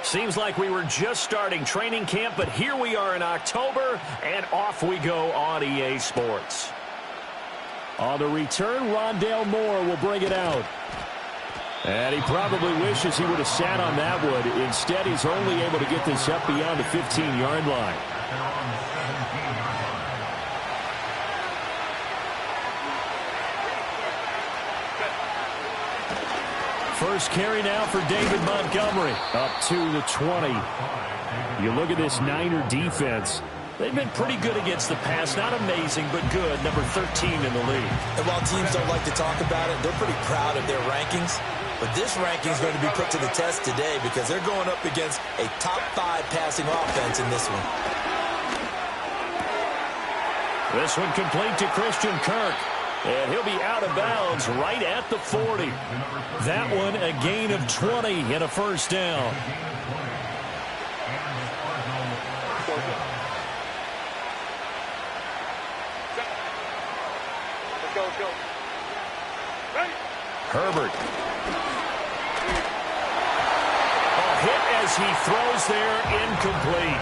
Seems like we were just starting training camp, but here we are in October, and off we go on EA Sports. On the return, Rondale Moore will bring it out. And he probably wishes he would have sat on that one. Instead, he's only able to get this up beyond the 15-yard line. First carry now for David Montgomery. Up to the 20. You look at this Niner defense. They've been pretty good against the pass. Not amazing, but good. Number 13 in the league. And while teams don't like to talk about it, they're pretty proud of their rankings. But this ranking is going to be put to the test today because they're going up against a top 5 passing offense in this one. This one complete to Christian Kirk. And he'll be out of bounds right at the 40. That one a gain of 20 and a first down. Herbert. A hit as he throws there, incomplete.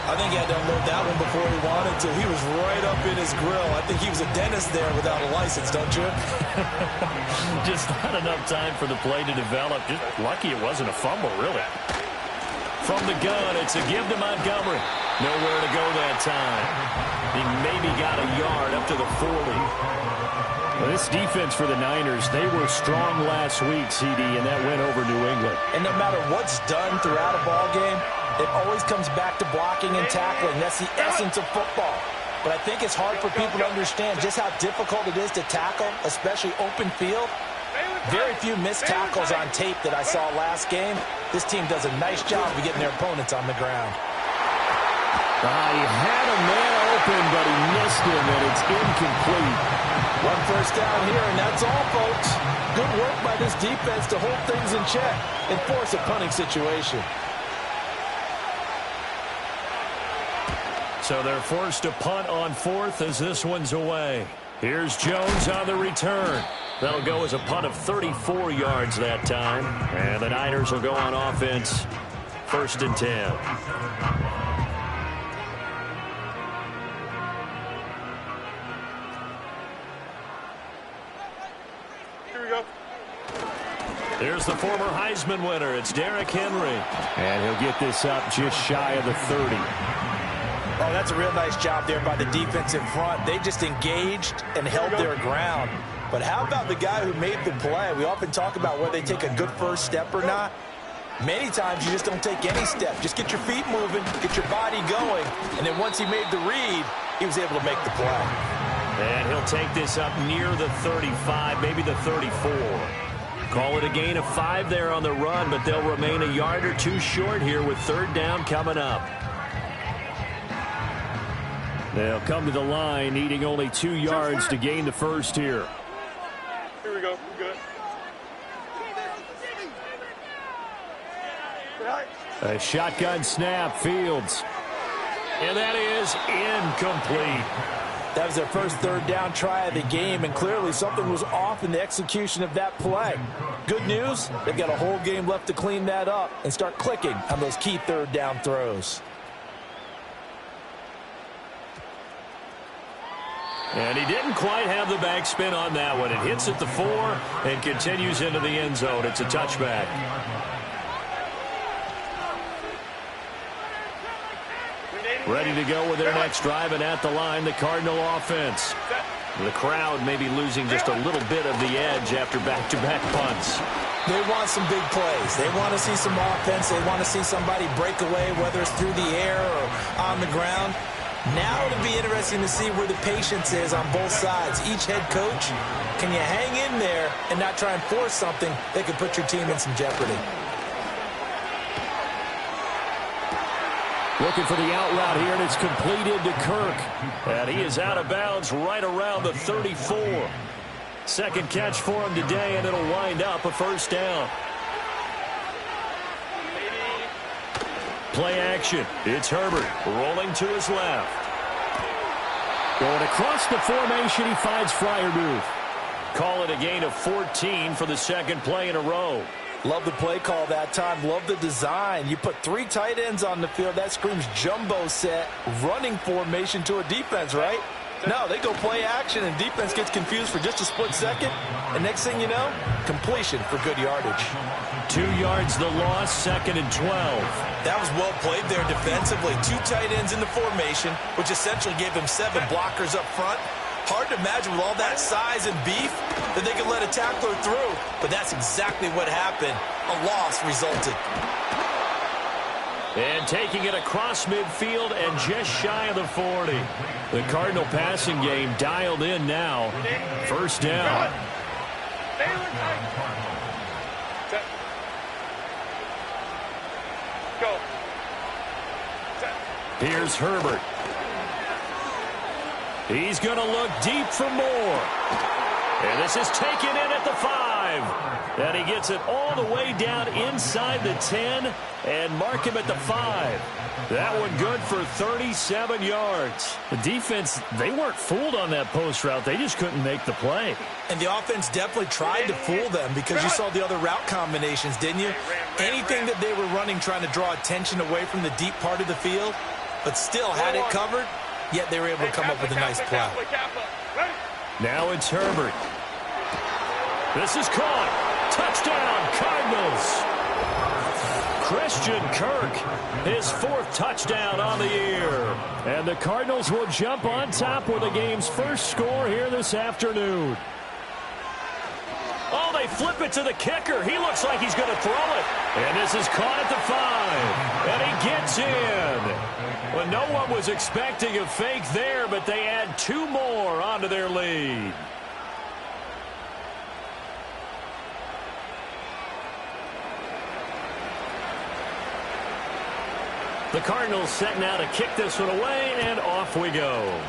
I think he had to unload that one before he wanted to. He was right up in his grill. I think he was a dentist there without a license, don't you? Just not enough time for the play to develop. Just lucky it wasn't a fumble, really. From the gun, it's a give to Montgomery. Nowhere to go that time. He maybe got a yard up to the 40. Well, this defense for the Niners, they were strong last week, CD, and that went over New England. And no matter what's done throughout a ball game, it always comes back to blocking and tackling. That's the essence of football. But I think it's hard for people to understand just how difficult it is to tackle, especially open field. Very few missed tackles on tape that I saw last game. This team does a nice job of getting their opponents on the ground. He had a man open, but he missed him, and it's incomplete. One first down here, and that's all, folks. Good work by this defense to hold things in check and force a punting situation. So they're forced to punt on fourth as this one's away. Here's Jones on the return. That'll go as a punt of 34 yards that time. And the Niners will go on offense. 1st and 10. Here we go. There's the former Heisman winner. It's Derrick Henry. And he'll get this up just shy of the 30. Oh, that's a real nice job there by the defense in front. They just engaged and held their ground. But how about the guy who made the play? We often talk about whether they take a good first step or not. Many times you just don't take any step. Just get your feet moving, get your body going, and then once he made the read, he was able to make the play. And he'll take this up near the 35, maybe the 34. Call it a gain of 5 there on the run, but they'll remain a yard or two short here with 3rd down coming up. They'll come to the line, needing only 2 yards to gain the first here. Here we go. We're good. A shotgun snap, Fields. And that is incomplete. That was their first 3rd down try of the game, and clearly something was off in the execution of that play. Good news, they've got a whole game left to clean that up and start clicking on those key 3rd down throws. And he didn't quite have the backspin on that one. It hits at the 4 and continues into the end zone. It's a touchback. Ready to go with their next drive, and at the line, the Cardinal offense. The crowd may be losing just a little bit of the edge after back-to-back punts. They want some big plays. They want to see some offense. They want to see somebody break away, whether it's through the air or on the ground. Now it'll be interesting to see where the patience is on both sides. Each head coach, can you hang in there and not try and force something that could put your team in some jeopardy? Looking for the out route here, and it's completed to Kirk. And he is out of bounds right around the 34. 2nd catch for him today, and it'll wind up a first down. Play action. It's Herbert rolling to his left. Going across the formation, he finds Freiermuth. Call it a gain of 14 for the 2nd play in a row. Love the play call that time. Love the design. You put 3 tight ends on the field. That screams jumbo set, running formation to a defense, right? No, they go play action, and defense gets confused for just a split second. And next thing you know, completion for good yardage. 2 yards the loss, 2nd and 12. That was well played there defensively. 2 tight ends in the formation, which essentially gave him 7 blockers up front. Hard to imagine with all that size and beef that they could let a tackler through. But that's exactly what happened. A loss resulted. And taking it across midfield and just shy of the 40. The Cardinal passing game dialed in now. First down. Go. Here's Herbert. He's going to look deep for more. And this is taken in at the 5. And he gets it all the way down inside the 10 and mark him at the 5. That one good for 37 yards. The defense, they weren't fooled on that post route. They just couldn't make the play. And the offense definitely tried to fool them because you saw the other route combinations, didn't you? Anything that they were running trying to draw attention away from the deep part of the field, but still had it covered, yet they were able to come up with a nice play. Now it's Herbert. This is caught. Touchdown, Cardinals. Christian Kirk, his 4th touchdown on the year. And the Cardinals will jump on top with the game's first score here this afternoon. Oh, they flip it to the kicker. He looks like he's going to throw it. And this is caught at the 5. And he gets in. Well, no one was expecting a fake there, but they add 2 more onto their lead. The Cardinals set now to kick this one away, and off we go.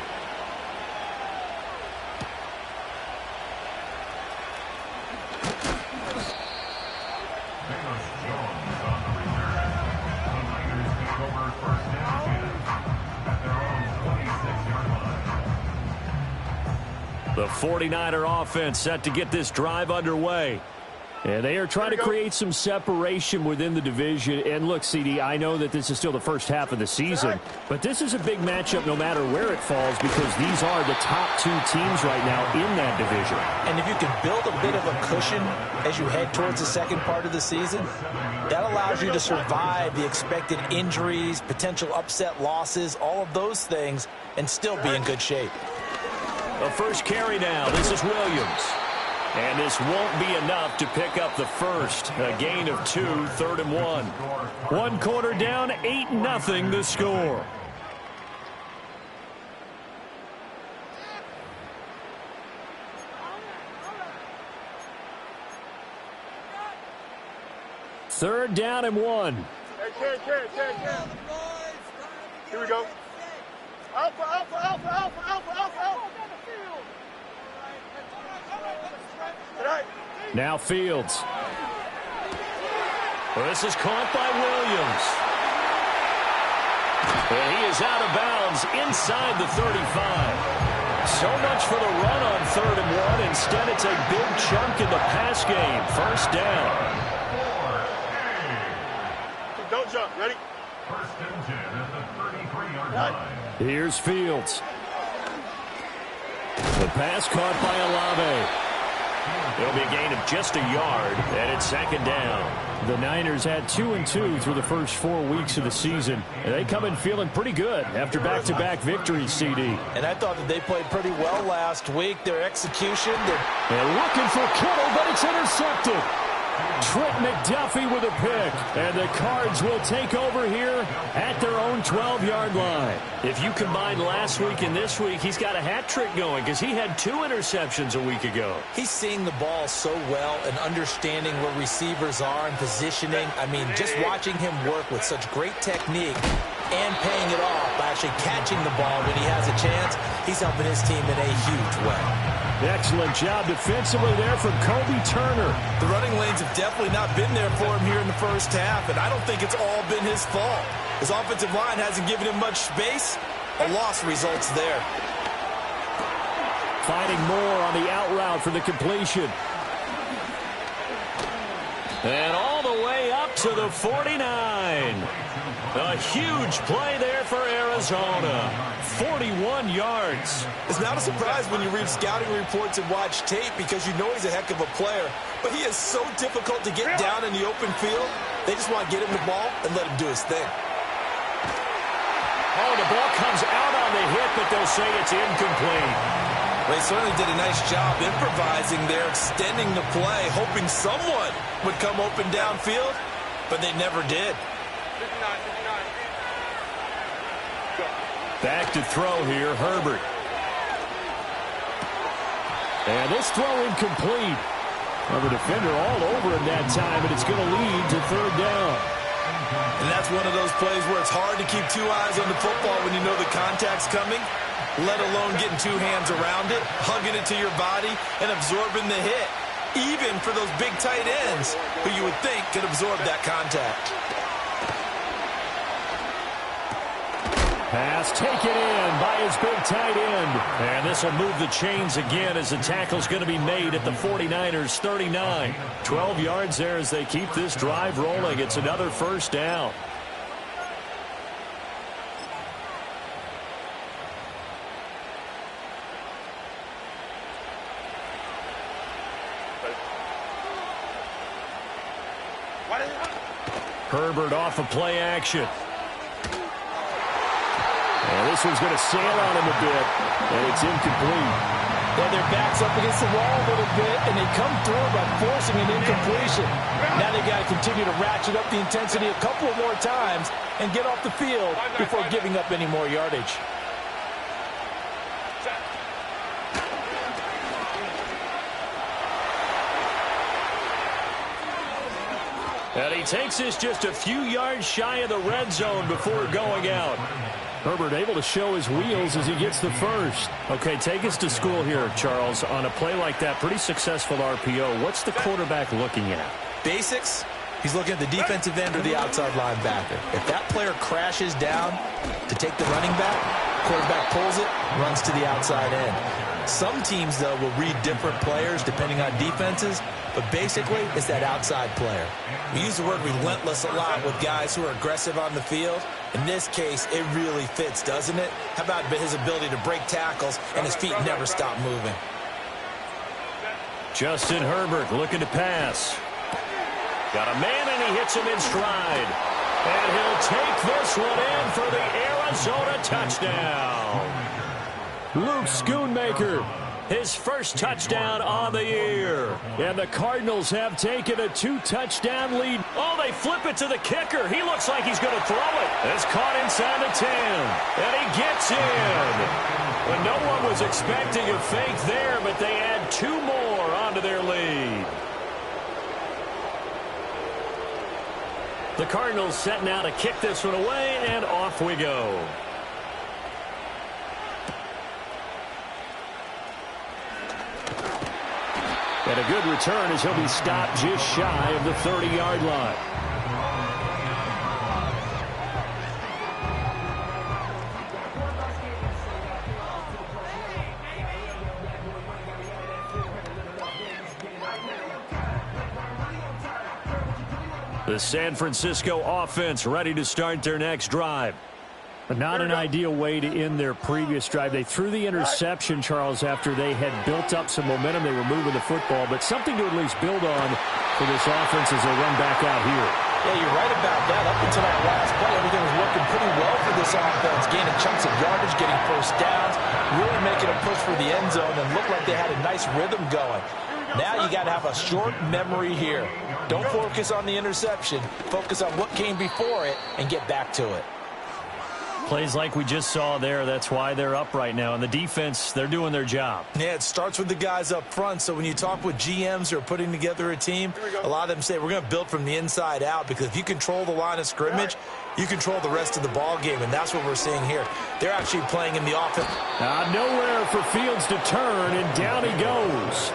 The 49er offense set to get this drive underway. And they are trying to create some separation within the division. And look, CD, I know that this is still the first half of the season, but this is a big matchup no matter where it falls because these are the top 2 teams right now in that division. And if you can build a bit of a cushion as you head towards the second part of the season, that allows you to survive the expected injuries, potential upset losses, all of those things, and still be in good shape. The first carry now. This is Williams. And this won't be enough to pick up the first. A gain of 2, 3rd and 1. 1 quarter down, 8-0 the score. Third down and 1. Hey, Ken. Here we go. Alpha, alpha, alpha, alpha, alpha, alpha, alpha. Now Fields. Well, this is caught by Williams. And he is out of bounds inside the 35. So much for the run on 3rd and 1. Instead, it's a big chunk in the pass game. First down. Don't jump. Ready? First and 10 at the 33-yard line. Here's Fields. The pass caught by Olave. It'll be a gain of just a yard, and it's 2nd down. The Niners had 2 and 2 through the first 4 weeks of the season. And they come in feeling pretty good after back-to-back victories, CD. And I thought that they played pretty well last week. Their execution. And looking for Kittle, but it's intercepted. Trent McDuffie with a pick. And the Cards will take over here at their own 12-yard line. If you combine last week and this week, he's got a hat trick going because he had 2 interceptions a week ago. He's seeing the ball so well and understanding where receivers are and positioning. I mean, just watching him work with such great technique and paying it off by actually catching the ball when he has a chance, he's helping his team in a huge way. Excellent job defensively there from Kobe Turner. The running lanes have definitely not been there for him here in the first half, and I don't think it's all been his fault. His offensive line hasn't given him much space. A loss results there. Finding more on the out route for the completion. And all the way up to the 49. A huge play there for Arizona. 41 yards. It's not a surprise when you read scouting reports and watch tape because you know he's a heck of a player. But he is so difficult to get down in the open field. They just want to get him the ball and let him do his thing. Oh, the ball comes out on the hit, but they'll say it's incomplete. They certainly did a nice job improvising there, extending the play, hoping someone would come open downfield, but they never did. 59. Back to throw here, Herbert. And this throw incomplete. Well, the defender all over him that time, and it's going to lead to third down. And that's one of those plays where it's hard to keep two eyes on the football when you know the contact's coming, let alone getting two hands around it, hugging it to your body, and absorbing the hit, even for those big tight ends who you would think could absorb that contact. Pass taken in by his big tight end. And this will move the chains again as the tackle's going to be made at the 49ers' 39. 12 yards there as they keep this drive rolling. It's another first down. Herbert off of play action. And this one's going to sail on him a bit, and it's incomplete. Yeah, their back's up against the wall a little bit, and they come through by forcing an incompletion. Now they got to continue to ratchet up the intensity a couple of more times and get off the field before giving up any more yardage. And he takes this just a few yards shy of the red zone before going out. Herbert able to show his wheels as he gets the first. Okay, take us to school here, Charles. On a play like that, pretty successful RPO. What's the quarterback looking at? Basics, he's looking at the defensive end or the outside linebacker. If that player crashes down to take the running back, quarterback pulls it, runs to the outside end. Some teams, though, will read different players depending on defenses, but basically it's that outside player. We use the word relentless a lot with guys who are aggressive on the field. In this case, it really fits, doesn't it? How about his ability to break tackles and his feet never stop moving? Justin Herbert looking to pass. Got a man, and he hits him in stride. And he'll take this one in for the Arizona touchdown. Luke Schoonmaker, his first touchdown on the year. And the Cardinals have taken a 2-touchdown lead. Oh, they flip it to the kicker. He looks like he's going to throw it. It's caught inside the 10. And he gets in. And no one was expecting a fake there, but they add 2 more onto their lead. The Cardinals setting out to kick this one away, and off we go. And a good return as he'll be stopped just shy of the 30-yard line. The San Francisco offense ready to start their next drive. But not an ideal way to end their previous drive. They threw the interception, Charles, after they had built up some momentum. They were moving the football, but something to at least build on for this offense as they run back out here. Yeah, you're right about that. Up until that last play, everything was working pretty well for this offense, gaining chunks of yardage, getting first downs, really making a push for the end zone, and looked like they had a nice rhythm going. Now you got to have a short memory here. Don't focus on the interception. Focus on what came before it and get back to it. Plays like we just saw there, that's why they're up right now. And the defense, they're doing their job. Yeah, it starts with the guys up front. So when you talk with GMs who are putting together a team, a lot of them say we're going to build from the inside out, because if you control the line of scrimmage, you control the rest of the ball game, and that's what we're seeing here. They're actually playing in the offense. Nowhere for Fields to turn, and down he goes.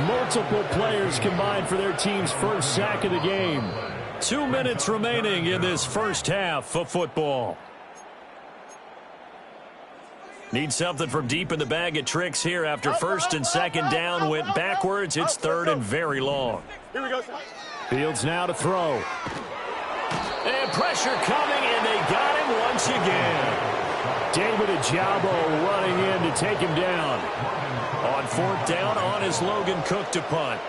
Multiple players combined for their team's first sack of the game. 2 minutes remaining in this first half of football. Need something from deep in the bag of tricks here after first and second down went backwards. It's third and very long. Here we go. Fields now to throw. And pressure coming, and they got him once again. David Ajabo running in to take him down. On 4th down, on is Logan Cook to punt.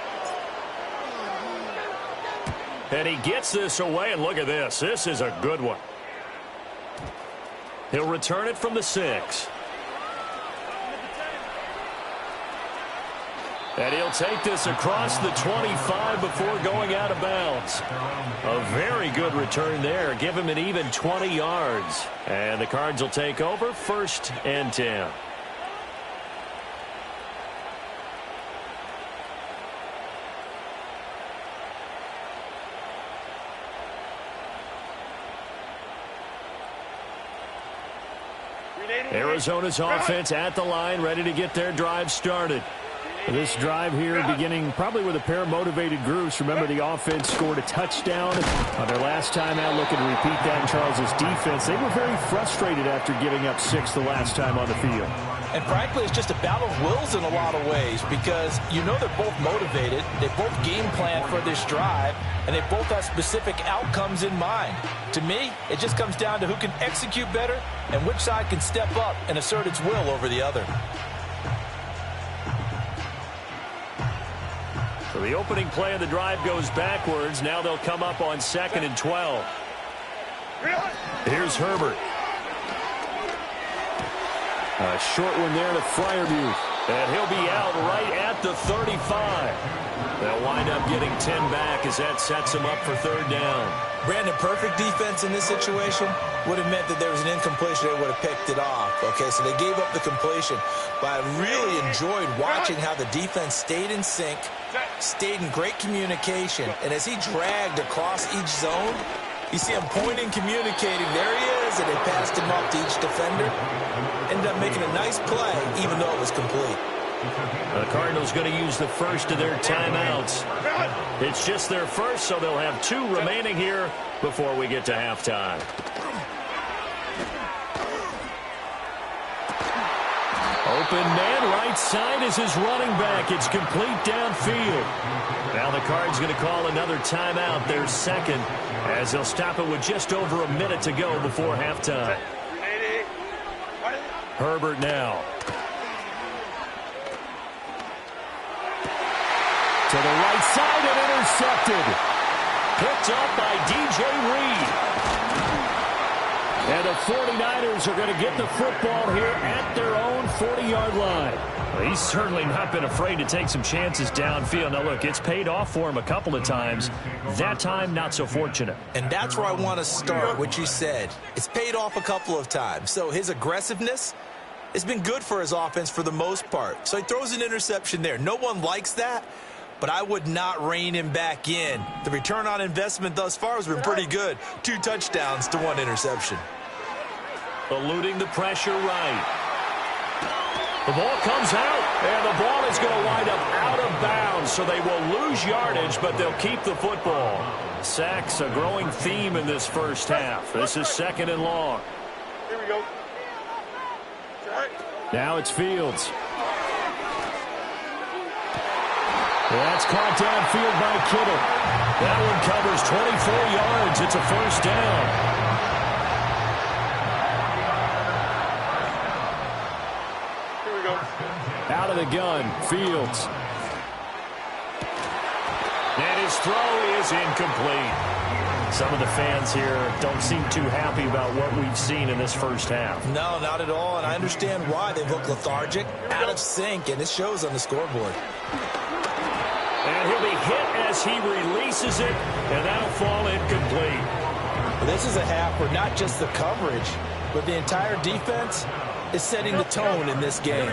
And he gets this away, and look at this. This is a good one. He'll return it from the 6. And he'll take this across the 25 before going out of bounds. A very good return there. Give him an even 20 yards. And the Cards will take over 1st and 10. Arizona's offense at the line, ready to get their drive started. This drive here beginning probably with a pair of motivated groups. Remember, the offense scored a touchdown on their last time out, looking to repeat that in Charles's defense. They were very frustrated after giving up 6 the last time on the field. And frankly, it's just a battle of wills in a lot of ways because you know they're both motivated. They both game plan for this drive, and they both have specific outcomes in mind. To me, it just comes down to who can execute better and which side can step up and assert its will over the other. So the opening play of the drive goes backwards. Now they'll come up on 2nd and 12. Here's Herbert. A short one there to Freiermuth. And he'll be out right at the 35. They'll wind up getting 10 back as that sets them up for 3rd down. Brandon, perfect defense in this situation would have meant that there was an incompletion. They would have picked it off. Okay, so they gave up the completion. But I really enjoyed watching how the defense stayed in sync, stayed in great communication. And as he dragged across each zone, you see him pointing, communicating. There he is, and they passed him up to each defender. Ended up making a nice play, even though it was complete. The Cardinals going to use the first of their timeouts. It's just their first, so they'll have 2 remaining here before we get to halftime. Open man, right side is his running back. It's complete downfield. Now the Cards going to call another timeout, their 2nd, as they'll stop it with just over a minute to go before halftime. Herbert now. To the right side and intercepted. Picked up by DJ Reed. And the 49ers are going to get the football here at their own 40-yard line. Well, he's certainly not been afraid to take some chances downfield. Now, look, it's paid off for him a couple of times. That time, not so fortunate. And that's where I want to start, what you said. It's paid off a couple of times. So his aggressiveness has been good for his offense for the most part. So he throws an interception there. No one likes that, but I would not rein him back in. The return on investment thus far has been pretty good. 2 touchdowns to 1 interception. Eluding the pressure right. The ball comes out, and the ball is going to wind up out of bounds, so they will lose yardage, but they'll keep the football. Sacks, a growing theme in this first half. This is 2nd and long. Here we go. Now it's Fields. That's caught downfield by Kittle. That one covers 24 yards. It's a 1st down. Out of the gun, Fields. And his throw is incomplete. Some of the fans here don't seem too happy about what we've seen in this first half. No, not at all, and I understand why. They look lethargic, out of sync, and it shows on the scoreboard. And he'll be hit as he releases it, and that'll fall incomplete. This is a half where not just the coverage, but the entire defense is setting the tone in this game.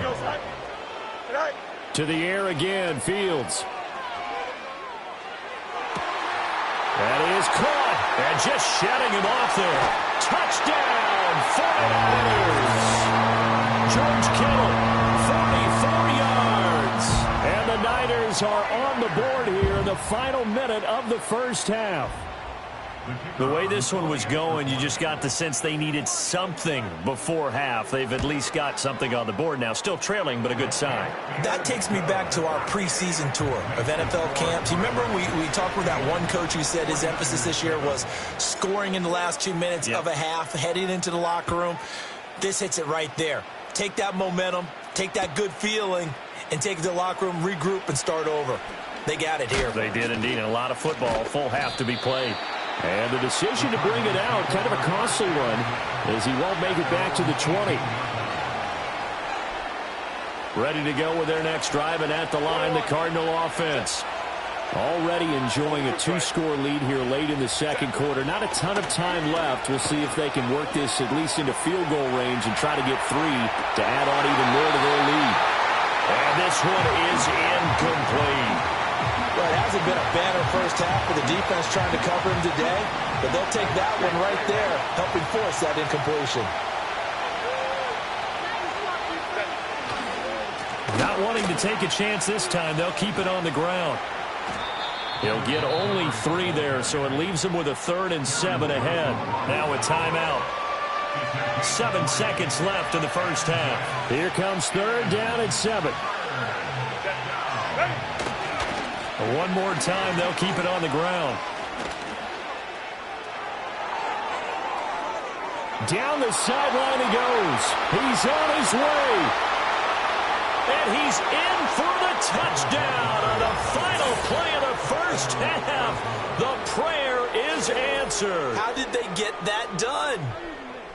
To the air again, Fields. That is caught, and just shutting him off there. Touchdown, 49ers. George Kittle, 44 yards. And the Niners are on the board here in the final minute of the first half. The way this one was going, you just got the sense they needed something before half. They've at least got something on the board now. Still trailing, but a good sign. That takes me back to our preseason tour of NFL camps. You remember we talked with that one coach who said his emphasis this year was scoring in the last 2 minutes of a half, heading into the locker room. This hits it right there. Take that momentum, take that good feeling, and take it to the locker room, regroup, and start over. They got it here. They did indeed. And a lot of football, full half to be played. And the decision to bring it out, kind of a costly one, as he won't make it back to the 20. Ready to go with their next drive, and at the line, the Cardinal offense. Already enjoying a 2-score lead here late in the second quarter. Not a ton of time left. We'll see if they can work this at least into field goal range and try to get 3 to add on even more to their lead. And this one is incomplete. Well, it hasn't been a banner first half for the defense trying to cover him today, but they'll take that one right there, helping force that incompletion. Not wanting to take a chance this time, they'll keep it on the ground. He'll get only 3 there, so it leaves him with a 3rd and 7 ahead. Now a timeout. 7 seconds left in the first half. Here comes 3rd down and 7. One more time, they'll keep it on the ground. Down the sideline he goes. He's on his way. And he's in for the touchdown on the final play of the first half. The prayer is answered. How did they get that done?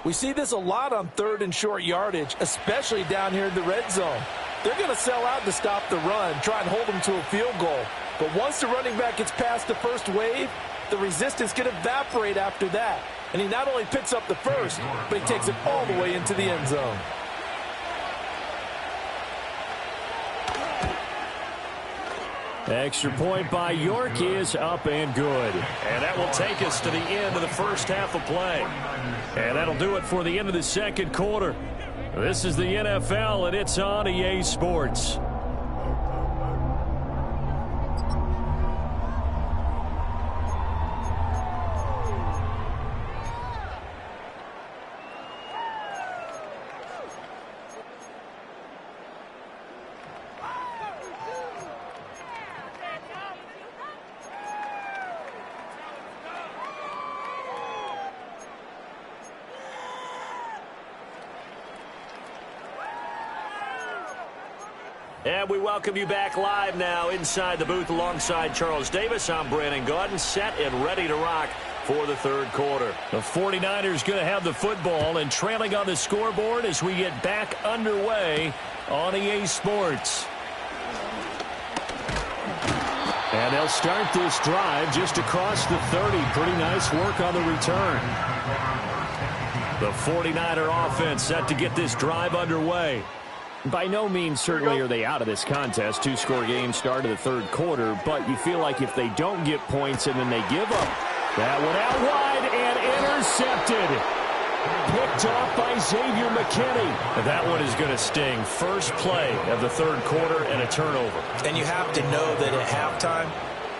We see this a lot on 3rd and short yardage, especially down here in the red zone. They're going to sell out to stop the run, try and hold them to a field goal. But once the running back gets past the first wave, the resistance can evaporate after that. And he not only picks up the first, but he takes it all the way into the end zone. Extra point by York is up and good. And that will take us to the end of the first half of play. And that'll do it for the end of the second quarter. This is the NFL, and it's on EA Sports. And we welcome you back live now inside the booth alongside Charles Davis. I'm Brandon Gaudin, set and ready to rock for the third quarter. The 49ers going to have the football and trailing on the scoreboard as we get back underway on EA Sports. And they'll start this drive just across the 30. Pretty nice work on the return. The 49er offense set to get this drive underway. By no means certainly are they out of this contest. 2-score game start of the third quarter, but you feel like if they don't get points and then they give up, that one out wide and intercepted. Picked off by Xavier McKinney. That one is going to sting. First play of the third quarter and a turnover. And you have to know that at halftime,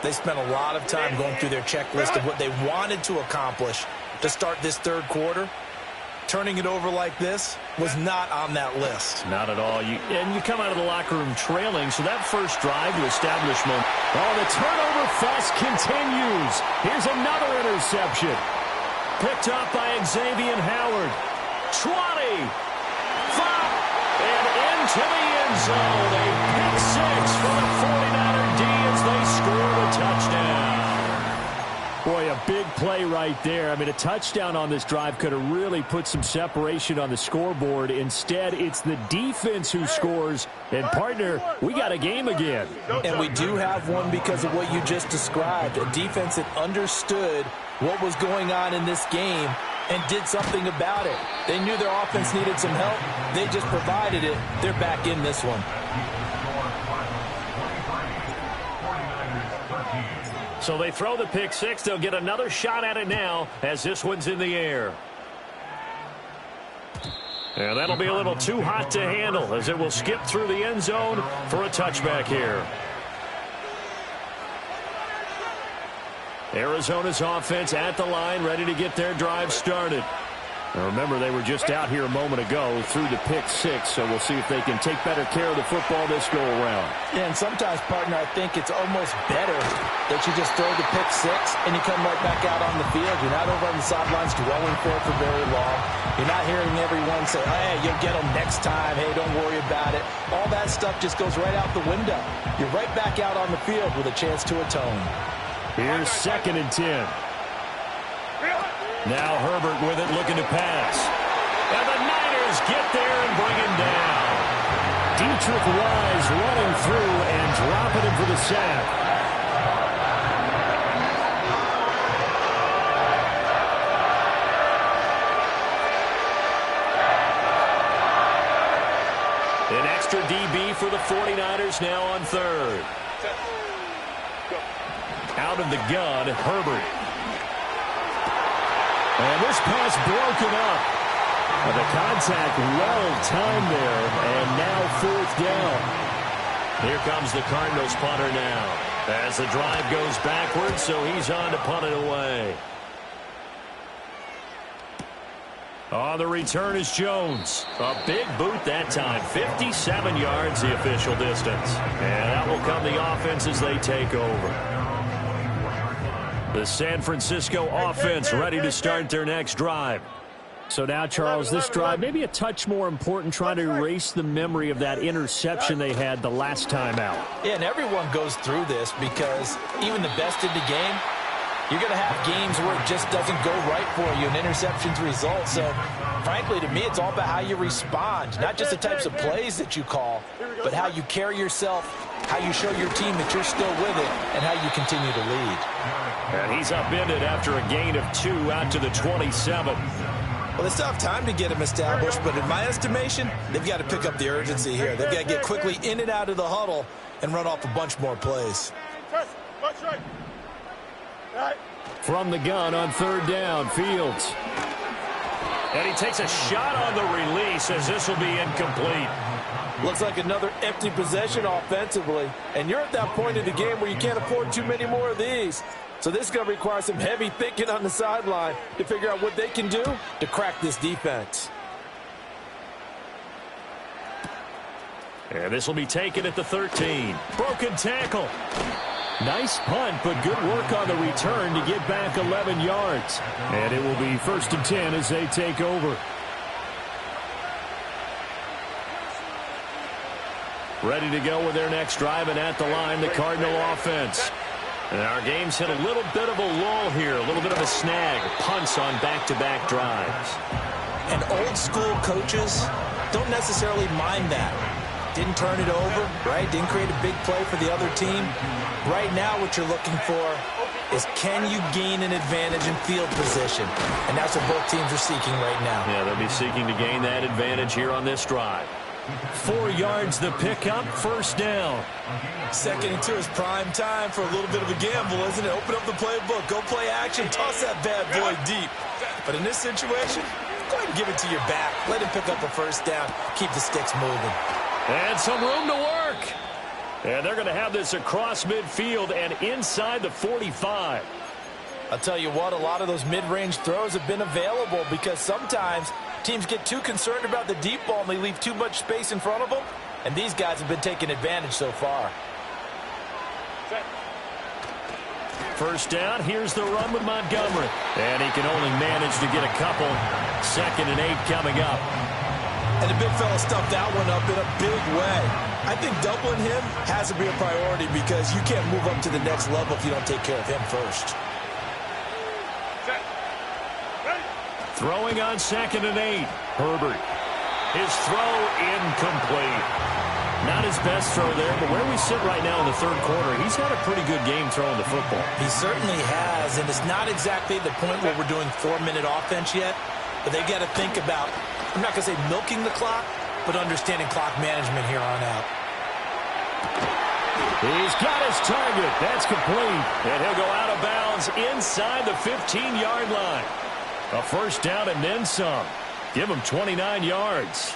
they spent a lot of time going through their checklist of what they wanted to accomplish to start this third quarter. Turning it over like this was not on that list. Not at all. And you come out of the locker room trailing, so that first drive to establish momentum. Oh, the turnover fest continues. Here's another interception. Picked up by Xavier Howard. 20. 5. And into the end zone. A pick six for the 49er D as they score the touchdown. Boy, a big play right there. I mean, a touchdown on this drive could have really put some separation on the scoreboard. Instead, it's the defense who scores. And, partner, we got a game again. And we do have one because of what you just described. A defense that understood what was going on in this game and did something about it. They knew their offense needed some help. They just provided it. They're back in this one. So they throw the pick six. They'll get another shot at it now as this one's in the air. And that'll be a little too hot to handle as it will skip through the end zone for a touchback here. Arizona's offense at the line, ready to get their drive started. Now remember, they were just out here a moment ago through the pick six, so we'll see if they can take better care of the football this go-around. Yeah, and sometimes, partner, I think it's almost better that you just throw the pick six and you come right back out on the field. You're not over on the sidelines dwelling for it for very long. You're not hearing everyone say, hey, you'll get them next time. Hey, don't worry about it. All that stuff just goes right out the window. You're right back out on the field with a chance to atone. Here's 2nd and 10. Now Herbert with it, looking to pass. And the Niners get there and bring him down. Dietrich Wise running through and dropping him for the sack. An extra DB for the 49ers now on 3rd. Out of the gun, Herbert. And this pass broken up. The contact well-timed there, and now 4th down. Here comes the Cardinals punter now. As the drive goes backwards, so he's on to punt it away. On the return is Jones. A big boot that time. 57 yards the official distance. And that will come the offense as they take over. The San Francisco offense ready to start their next drive. So now, Charles, this drive maybe a touch more important, trying to erase the memory of that interception they had the last time out. Yeah, and everyone goes through this because even the best in the game, you're going to have games where it just doesn't go right for you, and interceptions result. So, frankly, to me, it's all about how you respond, not just the types of plays that you call, but how you carry yourself, how you show your team that you're still with it, and how you continue to lead. And he's upended after a gain of 2 out to the 27. Well, they still have time to get him established, but in my estimation, they've got to pick up the urgency here. They've got to get quickly in and out of the huddle and run off a bunch more plays. From the gun on 3rd down, Fields. And he takes a shot on the release as this will be incomplete. Looks like another empty possession offensively. And you're at that point in the game where you can't afford too many more of these. So this is going to require some heavy thinking on the sideline to figure out what they can do to crack this defense. And this will be taken at the 13. Broken tackle. Nice punt, but good work on the return to get back 11 yards. And it will be 1st and 10 as they take over. Ready to go with their next drive, and at the line, the Cardinal offense. And our game's hit a little bit of a lull here, a little bit of a snag, punts on back-to-back drives. And old-school coaches don't necessarily mind that. Didn't turn it over, right? Didn't create a big play for the other team. Right now what you're looking for is, can you gain an advantage in field position? And that's what both teams are seeking right now. Yeah, they'll be seeking to gain that advantage here on this drive. 4 yards the pickup, 1st down. 2nd and 2 is prime time for a little bit of a gamble, isn't it? Open up the playbook, go play action, toss that bad boy deep. But in this situation, go ahead and give it to your back. Let him pick up a 1st down, keep the sticks moving. And some room to work. And they're going to have this across midfield and inside the 45. I'll tell you what, a lot of those mid-range throws have been available because sometimes teams get too concerned about the deep ball and they leave too much space in front of them. And these guys have been taking advantage so far. 1st down, here's the run with Montgomery. And he can only manage to get a couple. 2nd and 8 coming up. And the big fella stuffed that one up in a big way. I think doubling him has to be a priority because you can't move up to the next level if you don't take care of him first. Throwing on 2nd and 8. Herbert. His throw incomplete. Not his best throw there, but where we sit right now in the 3rd quarter, he's had a pretty good game throwing the football. He certainly has, and it's not exactly the point where we're doing 4-minute offense yet, but they've got to think about, I'm not going to say milking the clock, but understanding clock management here on out. He's got his target. That's complete. And he'll go out of bounds inside the 15-yard line. A 1st down and then some. Give him 29 yards.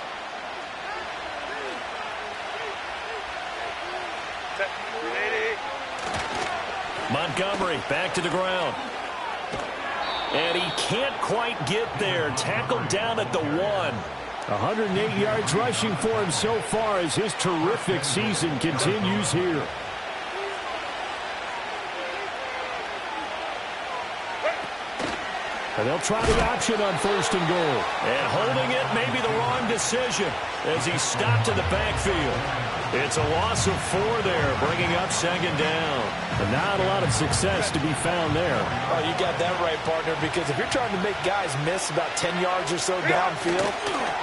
Montgomery back to the ground. And he can't quite get there. Tackled down at the 1. 108 yards rushing for him so far as his terrific season continues here. And they'll try the option on 1st and goal. And holding it may be the wrong decision as he stopped in the backfield. It's a loss of 4 there, bringing up 2nd down. And not a lot of success to be found there. Oh, you got that right, partner, because if you're trying to make guys miss about 10 yards or so downfield,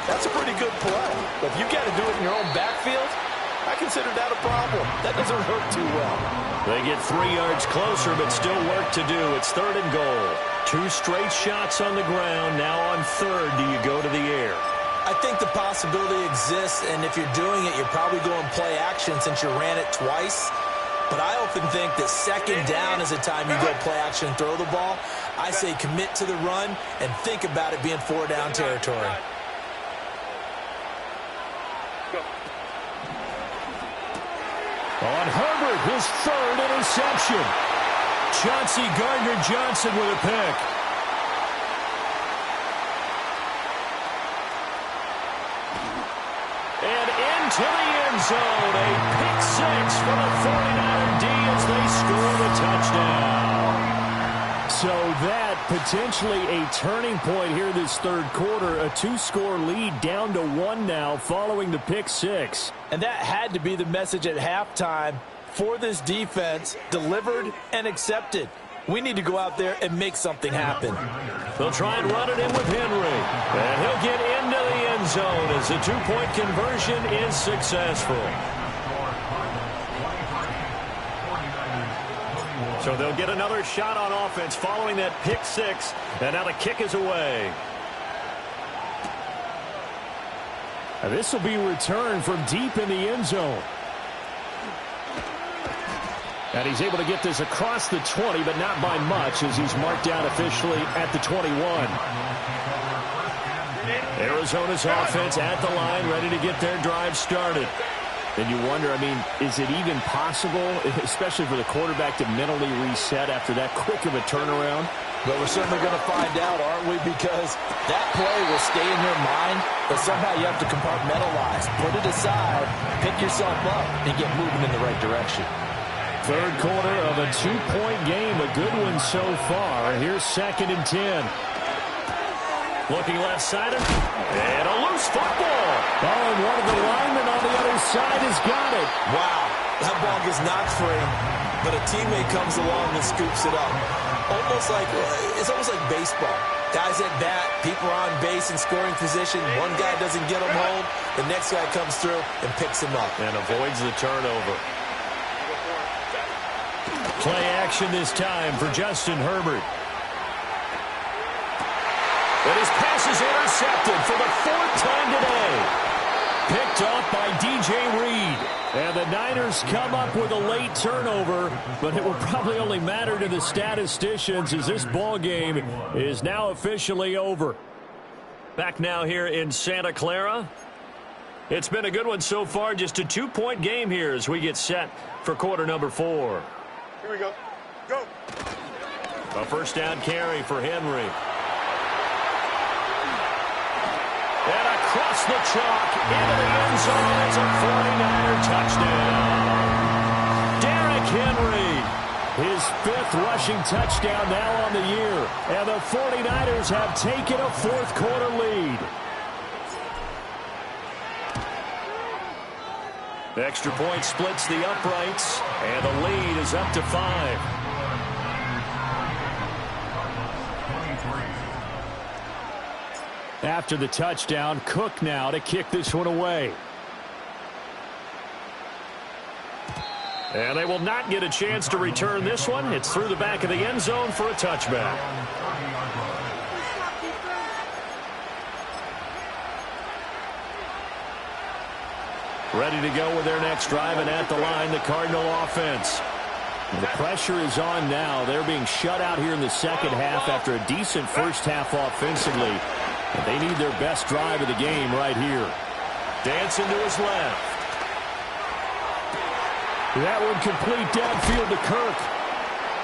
that's a pretty good play. But if you got to do it in your own backfield, I consider that a problem. That doesn't hurt too well. They get 3 yards closer, but still work to do. It's 3rd and goal. 2 straight shots on the ground. Now on 3rd, do you go to the air? I think the possibility exists, and if you're doing it, you're probably going play action since you ran it twice. But I often think that 2nd down is a time you go play action and throw the ball. I say commit to the run and think about it being 4-down territory. On Herbert, his 3rd interception. Chauncey Gardner-Johnson with a pick. And into the end zone. A pick 6 for the 49er D as they score the touchdown. So that potentially a turning point here this 3rd quarter. A 2-score lead down to 1 now following the pick 6. And that had to be the message at halftime for this defense, delivered and accepted. We need to go out there and make something happen. They'll try and run it in with Henry. And he'll get into the end zone as the 2-point conversion is successful. So they'll get another shot on offense following that pick 6. And now the kick is away. Now this will be returned from deep in the end zone. And he's able to get this across the 20, but not by much as he's marked down officially at the 21. Arizona's offense at the line, ready to get their drive started. And you wonder, I mean, is it even possible, especially for the quarterback, to mentally reset after that quick of a turnaround? But we're certainly going to find out, aren't we? Because that play will stay in your mind, but somehow you have to compartmentalize. Put it aside, pick yourself up, and get moving in the right direction. 3rd quarter of a 2-point game. A good one so far. Here's 2nd and 10. Looking left-sided. And a loose football. Oh, and one of the linemen on the other side has got it. Wow. That ball gets knocked free, but a teammate comes along and scoops it up. It's almost like baseball. Guys at bat, people are on base in scoring position. One guy doesn't get him home. The next guy comes through and picks him up. And avoids the turnover. Play action this time for Justin Herbert. And his pass is intercepted for the 4th time today. Picked off by DJ Reed. And the Niners come up with a late turnover, but it will probably only matter to the statisticians as this ball game is now officially over. Back now here in Santa Clara. It's been a good one so far. Just a 2-point game here as we get set for quarter number 4. Here we go. Go. A 1st down carry for Henry. And across the chalk into the end zone. It's a 49er touchdown. Derrick Henry, his 5th rushing touchdown now on the year. And the 49ers have taken a 4th quarter lead. Extra point splits the uprights, and the lead is up to 5. After the touchdown, Cook now to kick this one away. And they will not get a chance to return this one. It's through the back of the end zone for a touchback. Ready to go with their next drive, and at the line, the Cardinal offense. The pressure is on now. They're being shut out here in the 2nd half after a decent 1st half offensively. And they need their best drive of the game right here. Dancing to his left. That one complete downfield to Kirk.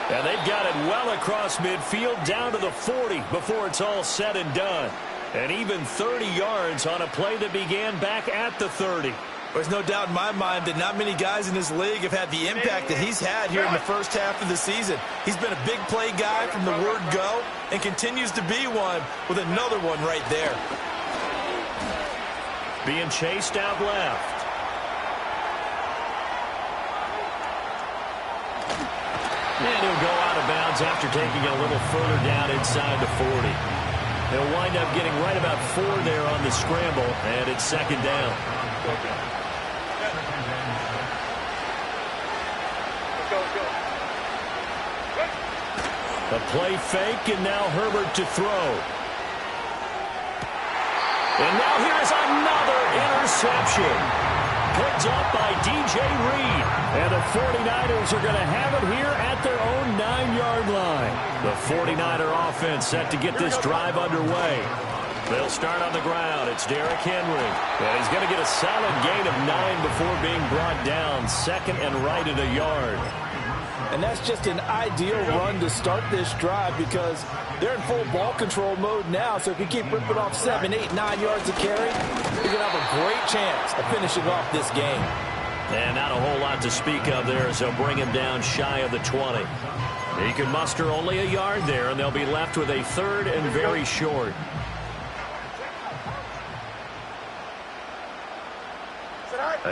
And they've got it well across midfield down to the 40 before it's all said and done. And even 30 yards on a play that began back at the 30. There's no doubt in my mind that not many guys in this league have had the impact that he's had here in the first half of the season. He's been a big play guy from the word go and continues to be one with another one right there. Being chased out left. And he'll go out of bounds after taking it a little further down inside the 40. He'll wind up getting right about 4 there on the scramble, and it's second down. A play fake, and now Herbert to throw. And now here's another interception. Picked up by DJ Reed. And the 49ers are going to have it here at their own 9-yard line. The 49er offense set to get this drive underway. They'll start on the ground. It's Derrick Henry. And he's going to get a solid gain of 9 before being brought down. Second and right at a yard. And that's just an ideal run to start this drive because they're in full ball control mode now. So if you keep ripping off 7, 8, 9 yards of carry, you're going to have a great chance of finishing off this game. And not a whole lot to speak of there as they'll bring him down shy of the 20. He can muster only a yard there, and they'll be left with a third and very short.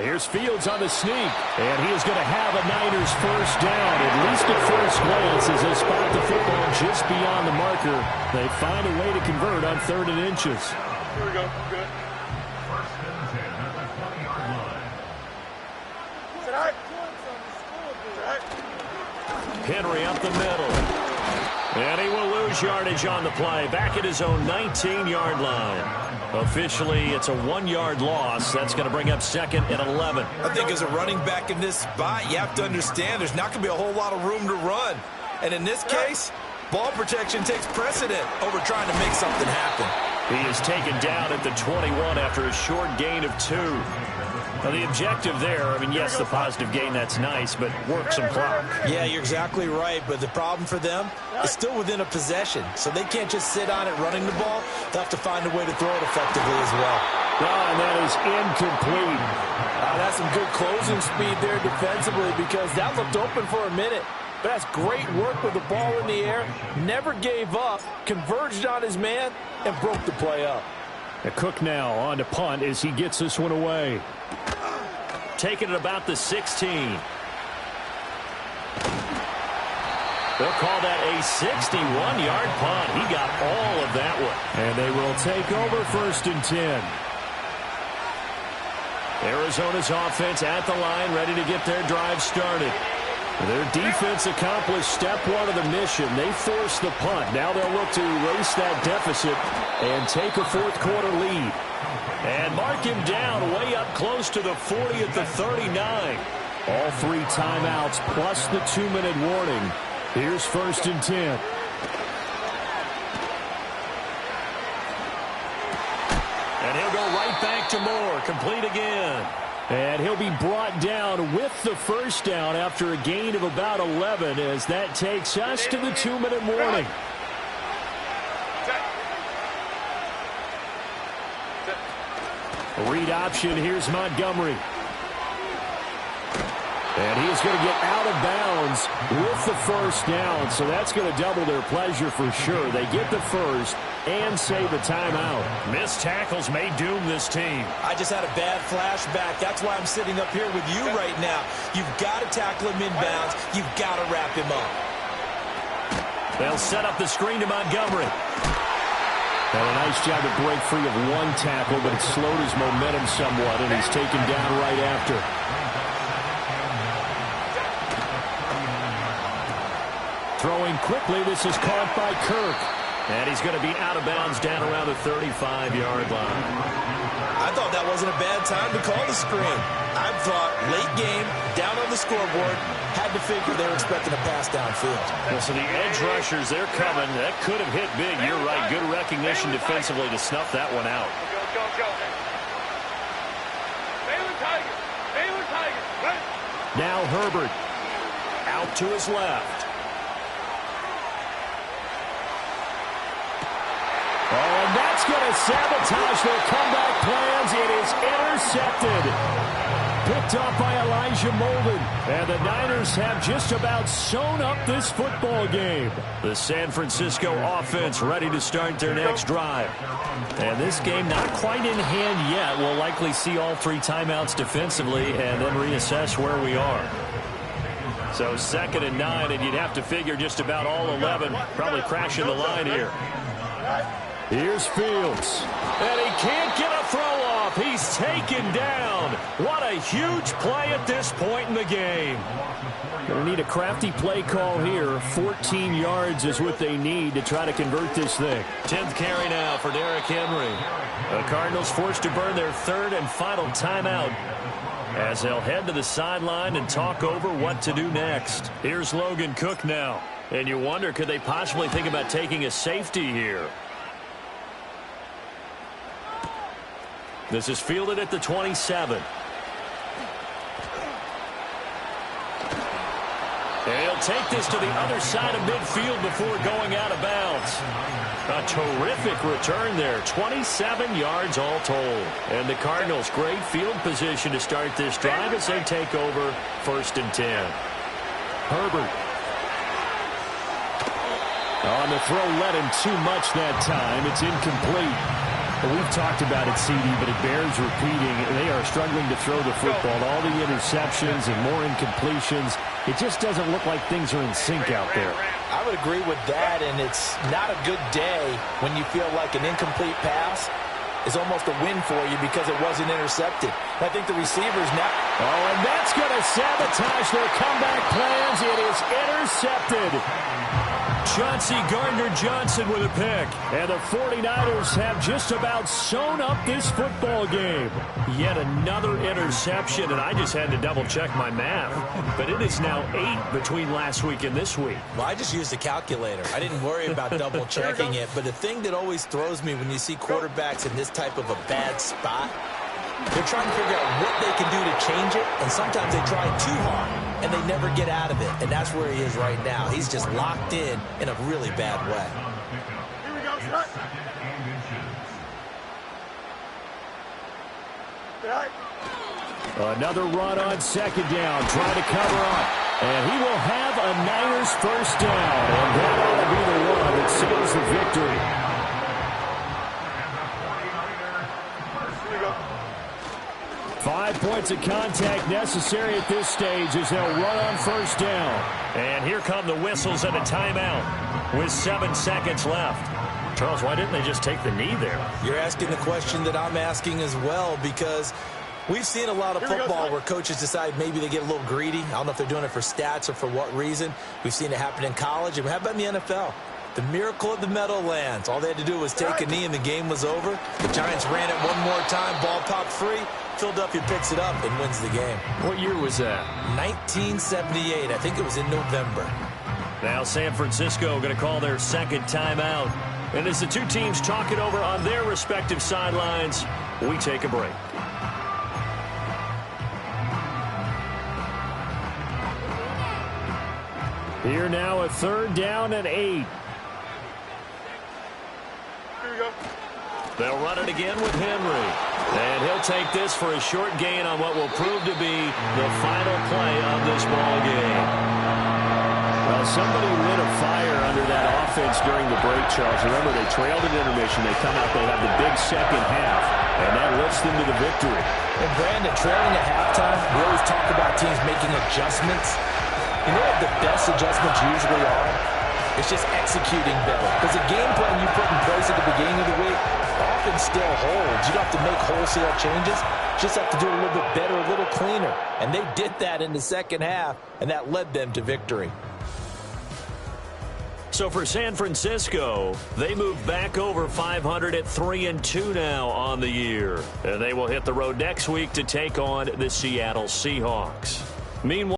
Here's Fields on the sneak, and he is going to have a Niners first down, at least at first glance, as they spot the football just beyond the marker. They find a way to convert on 3rd and inches. Here we go. Good. First and 10 at the 20-yard line. Henry up the middle. And he will lose yardage on the play. Back at his own 19-yard line. Officially, it's a 1-yard loss. That's going to bring up 2nd and 11. I think as a running back in this spot, you have to understand there's not going to be a whole lot of room to run. And in this case, ball protection takes precedent over trying to make something happen. He is taken down at the 21 after a short gain of 2. Now, the objective there, I mean, yes, the positive gain, that's nice, but work some clock. Yeah, you're exactly right, but the problem for them is still within a possession, so they can't just sit on it running the ball. They'll have to find a way to throw it effectively as well. And that is incomplete. That's some good closing speed there defensively because that looked open for a minute. But that's great work with the ball in the air. Never gave up, converged on his man, and broke the play up. Cook now on to punt as he gets this one away. Taking it about the 16. They'll call that a 61-yard punt. He got all of that one. And they will take over 1st and 10. Arizona's offense at the line, ready to get their drive started. Their defense accomplished step 1 of the mission. They forced the punt. Now they'll look to erase that deficit and take a 4th quarter lead. And mark him down way up close to the 40 at the 39. All 3 timeouts plus the 2-minute warning. Here's 1st and 10. And he'll go right back to Moore. Complete again. And he'll be brought down with the first down after a gain of about 11 as that takes us to the 2-minute warning. Read option. Here's Montgomery. And he is going to get out of bounds with the first down. So that's going to double their pleasure for sure. They get the first and save a timeout. Missed tackles may doom this team. I just had a bad flashback. That's why I'm sitting up here with you right now. You've got to tackle him inbounds. You've got to wrap him up. They'll set up the screen to Montgomery. And a nice job to break free of 1 tackle, but it slowed his momentum somewhat, and he's taken down right after. Throwing quickly, this is caught by Kirk. And he's going to be out of bounds down around the 35-yard line. I thought that wasn't a bad time to call the screen. I thought late game, down on the scoreboard, had to figure they were expecting a pass downfield. Well, so the edge rushers, they're coming. That could have hit big. You're right. Good recognition defensively to snuff that one out. Go. Baylor Tigers. Now Herbert. Out to his left. that's going to sabotage their comeback plans. It is intercepted. Picked up by Elijah Molden. And the Niners have just about sewn up this football game. The San Francisco offense ready to start their next drive. And this game not quite in hand yet. We'll likely see all 3 timeouts defensively and then reassess where we are. So 2nd and 9, and you'd have to figure just about all 11 probably crashing the line here. Here's Fields. And he can't get a throw off. He's taken down. What a huge play at this point in the game. Going to need a crafty play call here. 14 yards is what they need to try to convert this thing. 10th carry now for Derrick Henry. The Cardinals forced to burn their 3rd and final timeout as they'll head to the sideline and talk over what to do next. Here's Logan Cook now. And you wonder, could they possibly think about taking a safety here? This is fielded at the 27. And he'll take this to the other side of midfield before going out of bounds. A terrific return there. 27 yards all told. And the Cardinals, great field position to start this drive as they take over 1st and 10. Herbert. On the throw, let him too much that time. It's incomplete. We've talked about it, CD, but it bears repeating. They are struggling to throw the football. All the interceptions and more incompletions. It just doesn't look like things are in sync out there. I would agree with that, and it's not a good day when you feel like an incomplete pass is almost a win for you because it wasn't intercepted. I think the receivers now... Oh, and that's going to sabotage their comeback plans. It is intercepted. Chauncey Gardner-Johnson with a pick. And the 49ers have just about sewn up this football game. Yet another interception, and I just had to double-check my math. But it is now 8 between last week and this week. Well, I just used a calculator. I didn't worry about double-checking it. But the thing that always throws me when you see quarterbacks in this type of a bad spot, they're trying to figure out what they can do to change it, and sometimes they try too hard, and they never get out of it. And that's where he is right now. He's just locked in a really bad way. Here we go, shot. Another run on 2nd down, trying to cover up. And he will have a Niners 1st down. And that ought to be the one that seals the victory. 5 points of contact necessary at this stage as they'll run on 1st down. And here come the whistles and a timeout with 7 seconds left. Charles, why didn't they just take the knee there? You're asking the question that I'm asking as well, because we've seen a lot of football where coaches decide maybe they get a little greedy. I don't know if they're doing it for stats or for what reason. We've seen it happen in college, and how about in the NFL? The miracle of the Meadowlands. All they had to do was take a knee and the game was over. The Giants ran it one more time. Ball popped free. Philadelphia picks it up and wins the game. What year was that? 1978. I think it was in November. Now San Francisco going to call their 2nd timeout. And as the two teams talk it over on their respective sidelines, we take a break. Here now a 3rd down and 8. They'll run it again with Henry. And he'll take this for a short gain on what will prove to be the final play of this ball game. Well, somebody lit a fire under that offense during the break, Charles. Remember, they trailed at intermission. They come out, they have the big 2nd half, and that lifts them to the victory. And Brandon, trailing at halftime, we always talk about teams making adjustments. You know what the best adjustments usually are? It's just executing better. Because the game plan you put in place at the beginning of the week often still holds. You don't have to make wholesale changes. You just have to do it a little bit better, a little cleaner. And they did that in the 2nd half, and that led them to victory. So for San Francisco, they move back over 500 at 3-2 now on the year. And they will hit the road next week to take on the Seattle Seahawks. Meanwhile,